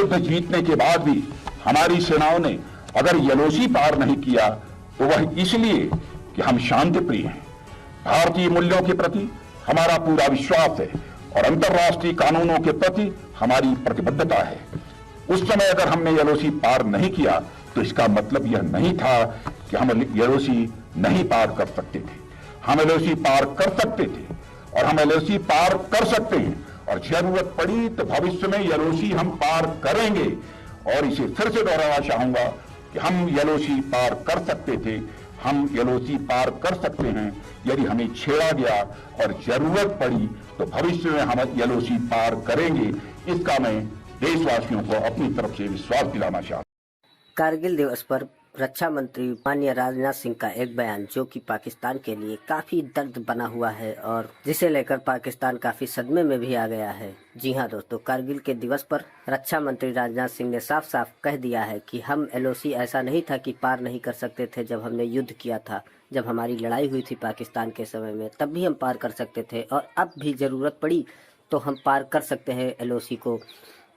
युद्ध जीतने के बाद भी हमारी सेनाओं ने अगर एलओसी पार नहीं किया तो वह इसलिए कि हम शांति प्रिय हैं। भारतीय मूल्यों के प्रति हमारा पूरा विश्वास है और अंतर्राष्ट्रीय कानूनों के प्रति हमारी प्रतिबद्धता है। उस समय अगर हमने एलओसी पार नहीं किया तो इसका मतलब यह नहीं था कि हम एलओसी नहीं पार कर सकते थे। हम एलओसी पार कर सकते थे और हम एलओसी पार कर सकते हैं और जरूरत पड़ी तो भविष्य में एलओसी हम पार करेंगे। और इसे फिर से दोहराना चाहूंगा कि हम एलओसी पार कर सकते थे, हम एलओसी पार कर सकते हैं यदि हमें छेड़ा गया और जरूरत पड़ी तो भविष्य में हम एलओसी पार करेंगे। इसका मैं देशवासियों को अपनी तरफ से विश्वास दिलाना चाहता हूं। कारगिल दिवस पर रक्षा मंत्री माननीय राजनाथ सिंह का एक बयान जो कि पाकिस्तान के लिए काफी दर्द बना हुआ है और जिसे लेकर पाकिस्तान काफी सदमे में भी आ गया है। जी हां दोस्तों, कारगिल के दिवस पर रक्षा मंत्री राजनाथ सिंह ने साफ साफ कह दिया है कि हम एलओसी ऐसा नहीं था कि पार नहीं कर सकते थे। जब हमने युद्ध किया था, जब हमारी लड़ाई हुई थी पाकिस्तान के समय में, तब भी हम पार कर सकते थे और अब भी जरूरत पड़ी तो हम पार कर सकते हैं एलओसी को,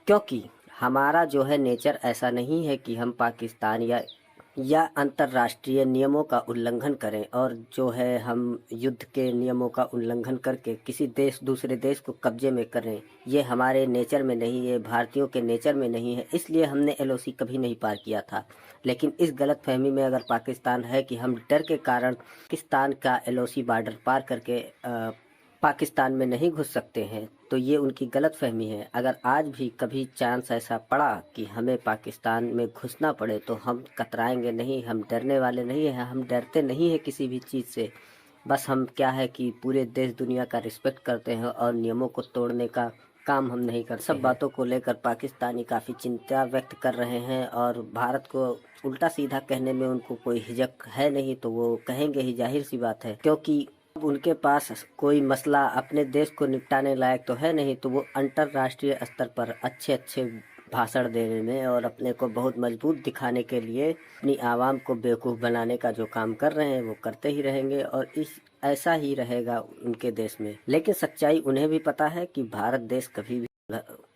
क्योंकि हमारा जो है नेचर ऐसा नहीं है कि हम पाकिस्तान या अंतर्राष्ट्रीय नियमों का उल्लंघन करें और जो है हम युद्ध के नियमों का उल्लंघन करके किसी दूसरे देश को कब्जे में करें। ये हमारे नेचर में नहीं है, भारतीयों के नेचर में नहीं है, इसलिए हमने एलओसी कभी नहीं पार किया था। लेकिन इस गलत फहमी में अगर पाकिस्तान है कि हम डर के कारण पाकिस्तान का एलओसी बॉर्डर पार करके पाकिस्तान में नहीं घुस सकते हैं, तो ये उनकी गलत फहमी है। अगर आज भी कभी चांस ऐसा पड़ा कि हमें पाकिस्तान में घुसना पड़े तो हम कतराएंगे नहीं, हम डरने वाले नहीं हैं, हम डरते नहीं हैं किसी भी चीज़ से। बस हम क्या है कि पूरे देश दुनिया का रिस्पेक्ट करते हैं और नियमों को तोड़ने का काम हम नहीं करते। सब बातों को लेकर पाकिस्तानी काफ़ी चिंता व्यक्त कर रहे हैं और भारत को उल्टा सीधा कहने में उनको कोई हिचक है नहीं, तो वो कहेंगे ही, जाहिर सी बात है, क्योंकि उनके पास कोई मसला अपने देश को निपटाने लायक तो है नहीं, तो वो अंतर्राष्ट्रीय स्तर पर अच्छे अच्छे भाषण देने में और अपने को बहुत मजबूत दिखाने के लिए अपनी आवाम को बेवकूफ़ बनाने का जो काम कर रहे हैं वो करते ही रहेंगे और ऐसा ही रहेगा उनके देश में। लेकिन सच्चाई उन्हें भी पता है कि भारत देश कभी भी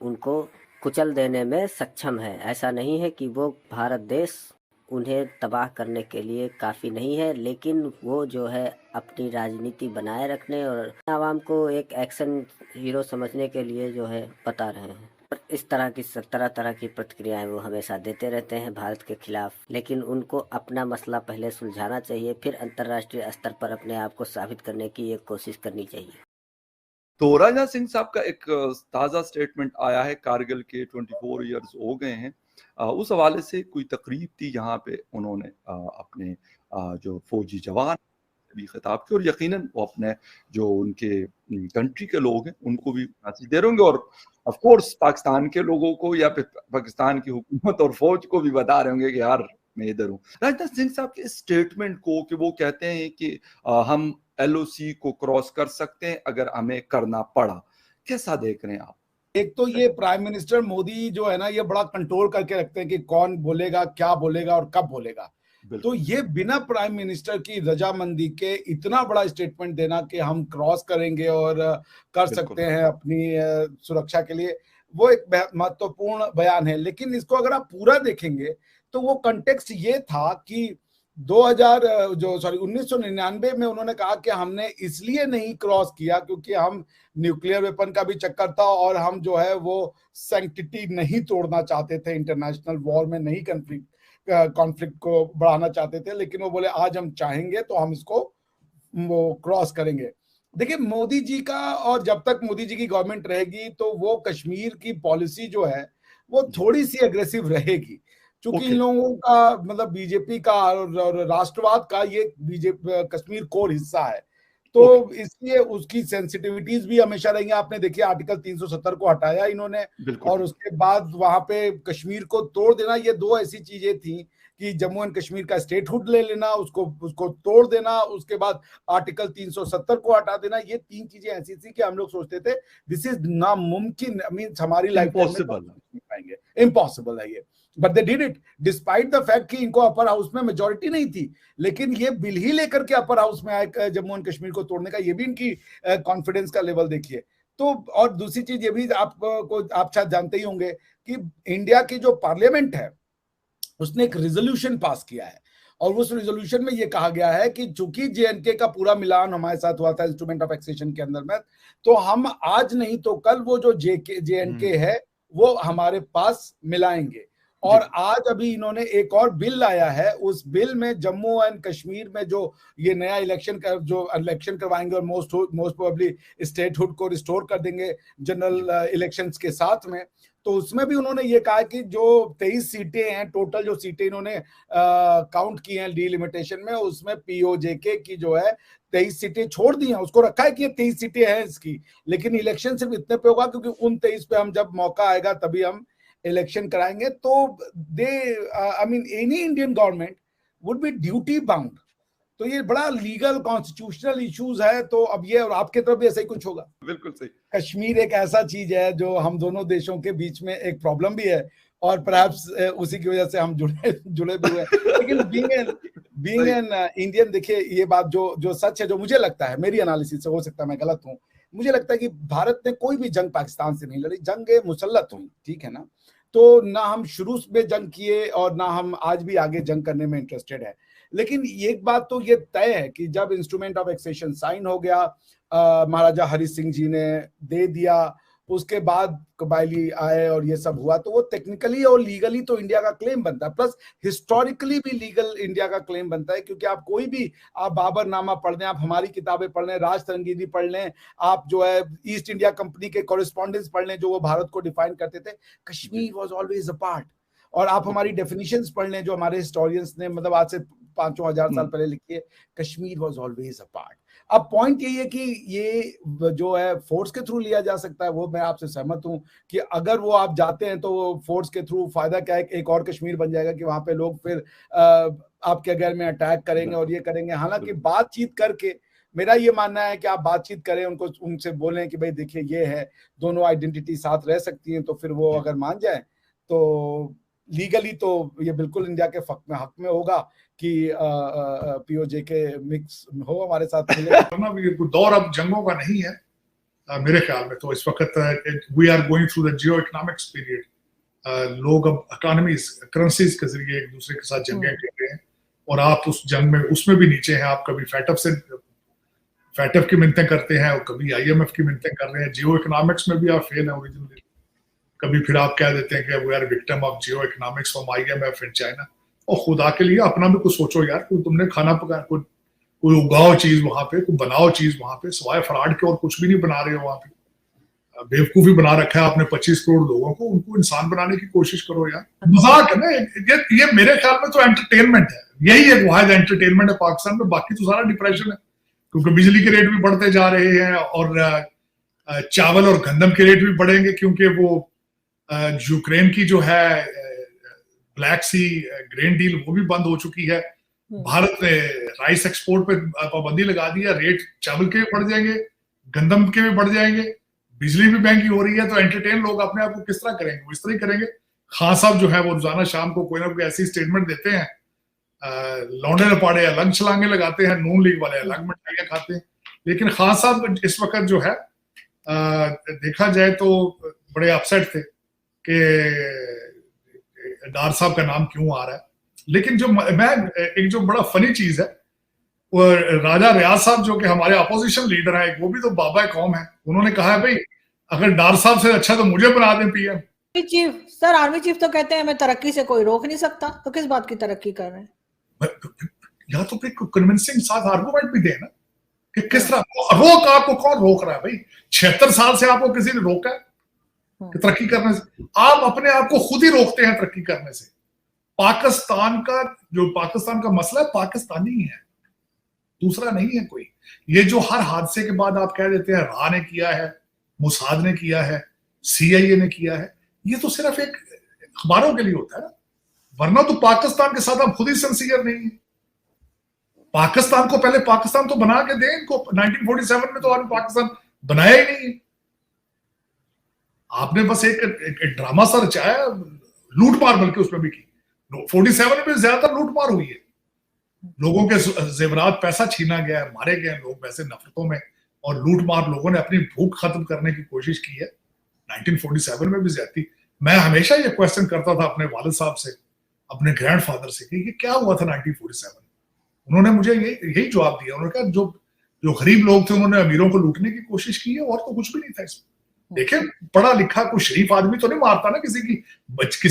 उनको कुचल देने में सक्षम है। ऐसा नहीं है कि वो भारत देश उन्हें तबाह करने के लिए काफ़ी नहीं है, लेकिन वो जो है अपनी राजनीति बनाए रखने और आवाम को एक एक्शन हीरो समझने के लिए जो है बता रहे हैं। और इस तरह की तरह की प्रतिक्रियाएं वो हमेशा देते रहते हैं भारत के खिलाफ, लेकिन उनको अपना मसला पहले सुलझाना चाहिए, फिर अंतर्राष्ट्रीय स्तर पर अपने आप को साबित करने की एक कोशिश करनी चाहिए। तो राजनाथ सिंह साहब का एक ताज़ा स्टेटमेंट आया है, कारगिल के 24 ईयर्स हो गए हैं। उस हवाले से कोई तकरीब थी, यहाँ पे उन्होंने अपने जो फौजी जवान भी खिताब किया और यकीनन वो अपने जो उनके कंट्री के लोग हैं उनको भी मैसेज दे रहे होंगे और ऑफ कोर्स पाकिस्तान के लोगों को या फिर पाकिस्तान की हुकूमत और फौज को भी बता रहे होंगे कि यार मैं इधर हूँ। राजनाथ सिंह साहब के स्टेटमेंट को कि वो कहते हैं कि हम एलओसी को क्रॉस कर सकते हैं अगर हमें करना पड़ा, कैसा देख रहे हैं आप? एक तो ये प्राइम मिनिस्टर मोदी जो है ना, ये बड़ा कंट्रोल करके रखते हैं कि कौन बोलेगा, क्या बोलेगा और कब बोलेगा। तो ये बिना प्राइम मिनिस्टर की रजामंदी के इतना बड़ा स्टेटमेंट देना कि हम क्रॉस करेंगे और कर सकते हैं अपनी सुरक्षा के लिए, वो एक महत्वपूर्ण बयान है। लेकिन इसको अगर आप पूरा देखेंगे तो वो कंटेक्स्ट ये था कि 1999 में उन्होंने कहा कि हमने इसलिए नहीं क्रॉस किया क्योंकि हम न्यूक्लियर वेपन का भी चक्कर था और हम जो है वो सैंक्टिटी नहीं तोड़ना चाहते थे, इंटरनेशनल वॉर में नहीं कॉन्फ्लिक्ट को बढ़ाना चाहते थे। लेकिन वो बोले आज हम चाहेंगे तो हम इसको वो क्रॉस करेंगे। देखिए मोदी जी का, और जब तक मोदी जी की गवर्नमेंट रहेगी तो वो कश्मीर की पॉलिसी जो है वो थोड़ी सी अग्रेसिव रहेगी, क्योंकि इन लोगों का मतलब बीजेपी का और राष्ट्रवाद का ये बीजेपी कश्मीर कोर हिस्सा है, तो इसलिए उसकी सेंसिटिविटीज भी हमेशा रहेंगी। आपने देखिए आर्टिकल 370 को हटाया इन्होंने और उसके बाद वहां पे कश्मीर को तोड़ देना, ये दो ऐसी चीजें थी कि जम्मू एंड कश्मीर का स्टेटहुड ले लेना, उसको तोड़ देना, उसके बाद आर्टिकल 370 को हटा देना। ये तीन चीजें ऐसी थी कि हम लोग सोचते थे दिस इज नामुमकिन, मींस हमारी लाइफ में पाएंगे, इम्पॉसिबल है ये। But they did it despite the fact कि इनको अपर हाउस में मेजोरिटी नहीं थी, लेकिन ये बिल ही लेकर के अपर हाउस में आए जम्मू एंड कश्मीर को तोड़ने का। ये भी इनकी कॉन्फिडेंस का लेवल देखिए। तो और दूसरी चीज ये भी आप शायद जानते ही होंगे कि इंडिया की जो पार्लियामेंट है उसने एक रिजोल्यूशन पास किया है और उस रिजोल्यूशन में ये कहा गया है कि चूंकि जेएनके का पूरा मिलान हमारे साथ हुआ था इंस्ट्रूमेंट ऑफ एक्सेशन के अंदर में, तो हम आज नहीं तो कल वो जो जेएनके है वो हमारे पास मिलाएंगे। और आज अभी इन्होंने एक और बिल लाया है, उस बिल में जम्मू एंड कश्मीर में जो ये नया इलेक्शन करवाएंगे और मोस्ट प्रोबेबली स्टेटहुड को रिस्टोर कर देंगे जनरल इलेक्शंस के साथ में, तो उसमें भी उन्होंने ये कहा कि जो 23 सीटें हैं टोटल, जो सीटें इन्होंने काउंट की हैं डिलिमिटेशन में, उसमें पीओजेके की जो है 23 सीटें छोड़ दी हैं। उसको रखा है कि ये 23 सीटें हैं इसकी, लेकिन इलेक्शन सिर्फ इतने पे होगा क्योंकि उन 23 पे हम जब मौका आएगा तभी हम इलेक्शन कराएंगे। तो I mean any Indian government would be duty bound. तो ये बड़ा लीगल कॉन्स्टिट्यूशनल इश्यूज है। तो अब ये, और आपके तरफ भी ऐसा ही कुछ होगा। बिल्कुल सही। कश्मीर एक ऐसा चीज है जो हम दोनों देशों के बीच में एक प्रॉब्लम भी है और परहैप्स उसी की वजह से हम जुड़े भी हुए हैं। लेकिन बीइंग एन इंडियन, देखिए ये बात जो सच है, जो मुझे लगता है, मेरी एनालिसिस से, हो सकता है मैं गलत हूं, मुझे लगता है कि भारत ने कोई भी जंग पाकिस्तान से नहीं लड़ी, जंग मुसल्लत हुई, ठीक है ना। तो ना हम शुरू में जंग किए और ना हम आज भी आगे जंग करने में इंटरेस्टेड है। लेकिन एक बात तो ये तय है कि जब इंस्ट्रूमेंट ऑफ एक्सेशन साइन हो गया, महाराजा हरि सिंह जी ने दे दिया, उसके बाद कबायली आए और ये सब हुआ, तो वो टेक्निकली और लीगली तो इंडिया का क्लेम बनता है, प्लस हिस्टोरिकली भी लीगल इंडिया का क्लेम बनता है। क्योंकि आप कोई भी, आप बाबरनामा पढ़ लें, आप हमारी किताबें पढ़ लें, राज तरंगीनी पढ़ लें, आप जो है ईस्ट इंडिया कंपनी के कॉरेस्पॉन्डेंस पढ़ लें जो वो भारत को डिफाइन करते थे, Kashmir was always a part. और आप हमारी डेफिनेशंस पढ़ लें जो हमारे हिस्टोरियंस ने, मतलब आज से 5,000 साल पहले लिखी है, Kashmir was always a part. अब पॉइंट यही है कि ये जो है फोर्स के थ्रू लिया जा सकता है, वो मैं आपसे सहमत हूं कि अगर वो आप जाते हैं तो फोर्स के थ्रू फायदा क्या है, एक और कश्मीर बन जाएगा कि वहां पे लोग फिर आपके घर में अटैक करेंगे और ये करेंगे। हालांकि बातचीत करके, मेरा ये मानना है कि आप बातचीत करें, उनसे बोलें कि भाई देखिए ये है, दोनों आइडेंटिटी साथ रह सकती हैं, तो फिर वो अगर मान जाए तो लीगली तो ये बिल्कुल इंडिया के हक में होगा कि पीओजे के मिक्स हो हमारे साथ। दौर अब जंगों का नहीं है मेरे ख्याल में। तो इस वक्त we are going through the geo economics period. लोग अब इकोनॉमीज, करेंसीज के जरिए एक दूसरे के साथ जंगें कर रहे हैं और आप उस जंग में, उसमें भी नीचे हैं। आप कभी फैटफ की मिन्नतें करते हैं और कभी आईएमएफ की मिन्नतें कर रहे हैं। जियो इकोनॉमिक्स में भी आप फेल हैं ओरिजिनली। कभी फिर आप कह देते हैं कि we are victim of geo economics from IMF in China. और खुदा के लिए अपना भी कुछ सोचो यार, कोई तुमने खाना पका, कोई उगाओ चीज वहां पे, कोई बनाओ चीज वहां पे, सिवाय फ्रॉड के और कुछ भी नहीं बना रहे हो वहां पे। बेवकूफी बना रखा है आपने 25 करोड़ लोगों को, उनको इंसान बनाने की कोशिश करो यार। मजाक है ना ये मेरे ख्याल में तो एंटरटेनमेंट है, यही एक वाहिद एंटरटेनमेंट है पाकिस्तान में। बाकी तो सारा डिप्रेशन है, क्योंकि बिजली के रेट भी बढ़ते जा रहे हैं और चावल और गंदम के रेट भी बढ़ेंगे, क्योंकि वो यूक्रेन की जो है ब्लैक सी ग्रेन डील वो भी बंद हो चुकी है। भारत ने राइस एक्सपोर्ट पे पाबंदी लगा दी है, रेट चावल के भी बढ़ जाएंगे, गंदम के भी बढ़ जाएंगे, बिजली भी महंगी हो रही है। तो एंटरटेन लोग अपने आप को किस तरह करेंगे? वो इस तरह ही करेंगे। खान साहब जो है वो रोजाना शाम को कोई ना कोई ऐसी स्टेटमेंट देते हैं, लौंडे लपाड़े अलग छलांगे लगाते हैं, नून लीग वाले अलग मिठाइयां खाते हैं। लेकिन खान साहब इस वक्त जो है देखा जाए तो बड़े अपसेट थे कि डार साहब का नाम क्यों आ रहा है। लेकिन एक जो बड़ा फनी चीज है, वो राजा रियाज साहब जो कि हमारे अपोजिशन लीडर हैं, वो भी तो बाबा कौम है, उन्होंने कहा है भाई अगर डार साहब से अच्छा तो मुझे बना दें PM. Chief sir, army chief तो कहते हैं हमें तरक्की से कोई रोक नहीं सकता, तो किस बात की तरक्की कर रहे हैं? या तो फिर कन्विंसिंग साथ आर्गुमेंट भी देना कि किस तरह रोक, आपको कौन रोक रहा है भाई? 76 साल से आपको किसी ने रोका है कि तरक्की करने से? आप अपने आप को खुद ही रोकते हैं तरक्की करने से। पाकिस्तान का मसला है, पाकिस्तानी है, दूसरा नहीं है कोई। ये जो हर हादसे के बाद आप कह देते हैं रा ने किया है, मुसाद ने किया है, सीआईए ने किया है, ये तो सिर्फ एक अखबारों के लिए होता है ना, वरना तो पाकिस्तान के साथ आप खुद ही सिंसियर नहीं है। पाकिस्तान को पहले पाकिस्तान तो बना के दें इनको। 1947 में तो आपने पाकिस्तान बनाया ही नहीं है, आपने बस एक ड्रामा सा रचाया, लूट मार बल्कि उसमें भी की। 47 में ज्यादातर लूट मार हुई है, लोगों के जेवरात पैसा छीना गया है, मारे गए लोग वैसे नफरतों में और लूट मार लोगों ने अपनी भूख खत्म करने की कोशिश की है। 1947 में भी ज्यादती। मैं हमेशा ये क्वेश्चन करता था अपने वालिद साहब से, अपने ग्रैंडफादर से, कि ये क्या हुआ था 1947। उन्होंने मुझे यही जवाब दिया। उन्होंने कहा जो गरीब लोग थे उन्होंने अमीरों को लूटने की कोशिश की है, और तो कुछ भी नहीं था इसमें। देखिए, पढ़ा लिखा कोई शरीफ आदमी तो नहीं मारता ना किसी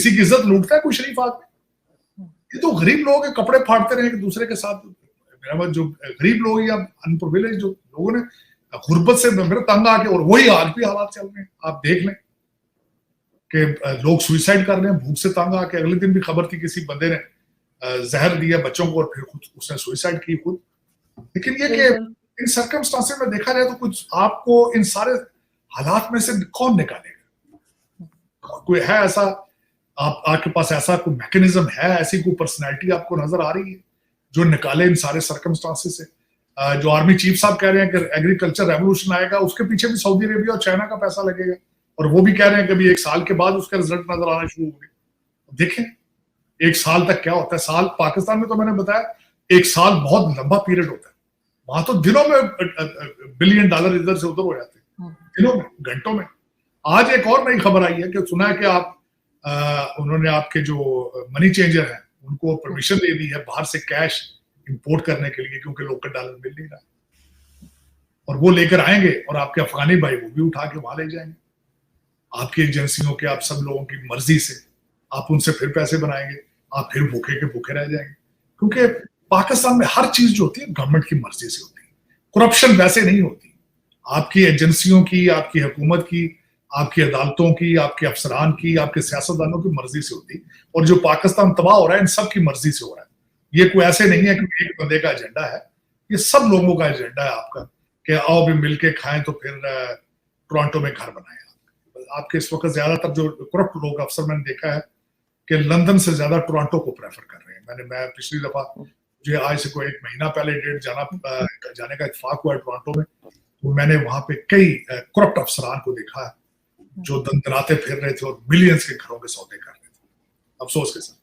की इज्जत लूटता है कोई शरीफ आदमी। ये तो गरीब लोग कपड़े फाड़ते रहे एक दूसरे के साथ। मेरा मतलब जो गरीब लोग या अनप्रिविलेज जो लोगों ने गुर्बत से मेरे तंग आके, और वही आज भी हालात चल रहे हैं। आप देख लें कि लोग सुइसाइड कर रहे हैं भूख से तंग आके। अगले दिन भी खबर थी किसी बंदे ने जहर दिया बच्चों को और फिर खुद उसने सुइसाइड की खुद। लेकिन ये कि इन सर्कमस्टांसेस में देखा जाए तो कुछ आपको इन सारे हालात में से कौन निकालेगा? कोई है ऐसा आपके पास ऐसा कोई मैकेनिज्म है, ऐसी कोई पर्सनैलिटी आपको नजर आ रही है जो निकाले इन सारे सर्कमस्टांसेस से? जो आर्मी चीफ साहब कह रहे हैं कि एग्रीकल्चर रेवोल्यूशन आएगा, उसके पीछे भी सऊदी अरेबिया और चाइना का पैसा लगेगा, और वो भी कह रहे हैं कि अभी 1 साल के बाद उसका रिजल्ट नजर आना शुरू होंगे। देखें 1 साल तक क्या होता है। साल पाकिस्तान में तो मैंने बताया 1 साल बहुत लंबा पीरियड होता है। वहां तो दिनों में $1 बिलियन इधर से उधर हो जाते हैं, दिनों में, घंटों में। आज एक और नई खबर आई है कि सुना है कि उन्होंने आपके जो मनी चेंजर हैं उनको परमिशन दे दी है बाहर से कैश इंपोर्ट करने के लिए, क्योंकि लोकल डॉलर मिल नहीं रहा, और वो लेकर आएंगे और आपके अफगानी भाई वो भी उठा के वहां ले जाएंगे। आपकी एजेंसियों के, आप सब लोगों की मर्जी से आप उनसे फिर पैसे बनाएंगे, आप फिर भूखे के भूखे रह जाएंगे। क्योंकि पाकिस्तान में हर चीज जो होती है गवर्नमेंट की मर्जी से होती है। करप्शन वैसे नहीं होती। आपकी एजेंसियों की, आपकी हुकूमत की, आपकी अदालतों की, आपके अफसरान की, आपके सियासतदानों की मर्जी से होती है। और जो पाकिस्तान तबाह हो रहा है इन सब की मर्जी से हो रहा है। ये कोई ऐसे नहीं है कि एक बंदे का एजेंडा है, ये सब लोगों का एजेंडा है आपका कि आओ भी मिलके खाएं तो फिर टोरंटो में घर बनाएं। आपके इस वक्त ज्यादातर जो करप्ट लोग अफसर मैंने देखा है कि लंदन से ज्यादा टोरंटो को प्रेफर कर रहे हैं। मैं पिछली दफा मुझे आज से कोई 1 महीना पहले डेट जाने का इत्तेफाक हुआ है टोरंटो में, तो मैंने वहां पे कई करप्ट अफसरान को देखा है जो दंदनाते फिर रहे थे और मिलियंस के घरों के सौदे कर रहे थे। अफसोस के साथ।